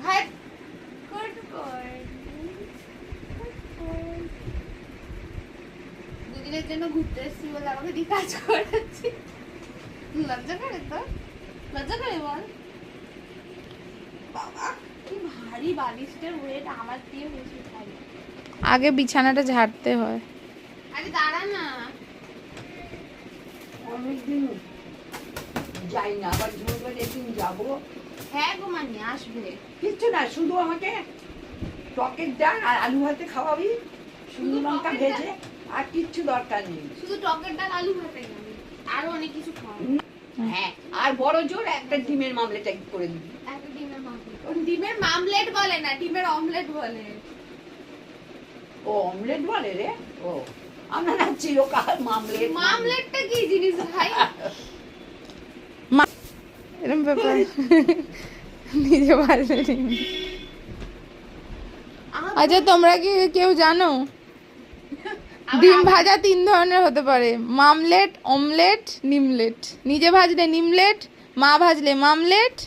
High দুদিনের জন্য ঘুরতে এসেছি বলে আমাকে দিয়ে কাজ করাচ্ছি। লজ্জা করে তো? লজ্জা করে বল? বাবা কি ভারী বালিশটার ওয়েট আমার দিয়ে বেশি ভারী। আগে বিছানাটা ঝাড়তে হয়। আরে দাঁড়া না। অনেকদিন যাই না, আবার ঝুমকে একদিন যাবো। হ্যাঁ গো মানে আসবে। কিচ্ছু না, শুধু আমাকে টকের ডাল আর আলু ভাতে খাওয়াবি, শুকনো লঙ্কা ভেজে, আর কিচ্ছু দরকার নেই। শুধু টকের ডাল আলু ভাতে খাবি, আরো অনেক কিছু খাওয়া। হ্যাঁ, আর বড় জোর একটা ডিমের মামলেট করে দিবি। একটা ডিমের মামলেট। ডিমের মামলেট বলে না, ডিমের অমলেট বলে। ও অমলেট বলে রে? ও আমরা না চিরকাল মামলেট। মামলেটটা কি জিনিস ভাই? এরকম ব্যাপার নিজে ভাজলে ডিম। আচ্ছা তোমরা কি কেউ জানো ডিম ভাজা 3 ধরনের হতে পারে? মামলেট, অমলেট, নিমলেট। নিজে ভাজলে নিমলেট, মা ভাজলে মামলেট,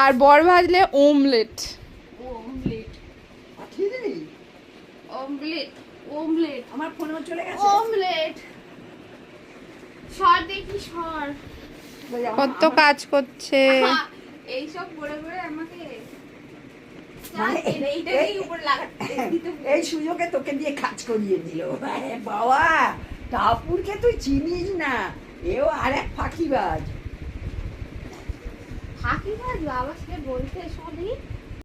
আর বর ভাজলে ওমলেট। অমলেট পাঠিয়ে দিবি? অমলেট অমলেট আমার ফোনেও চলে গেছে। অমলেট সর দেখি সর। কত কাজ করছে। এইসব করে করে আমাকে মানে এইটাকেই উপর লাগাতে দিতে হবে। এই সুযোগে তোকে দিয়ে কাজ করিয়ে দিল। বাবা টাপুরকে তুই চিনিস না, এও আর এক ফাঁকিবাজ। ফাঁকি ভাজ বাবা সে বলতে শুনি।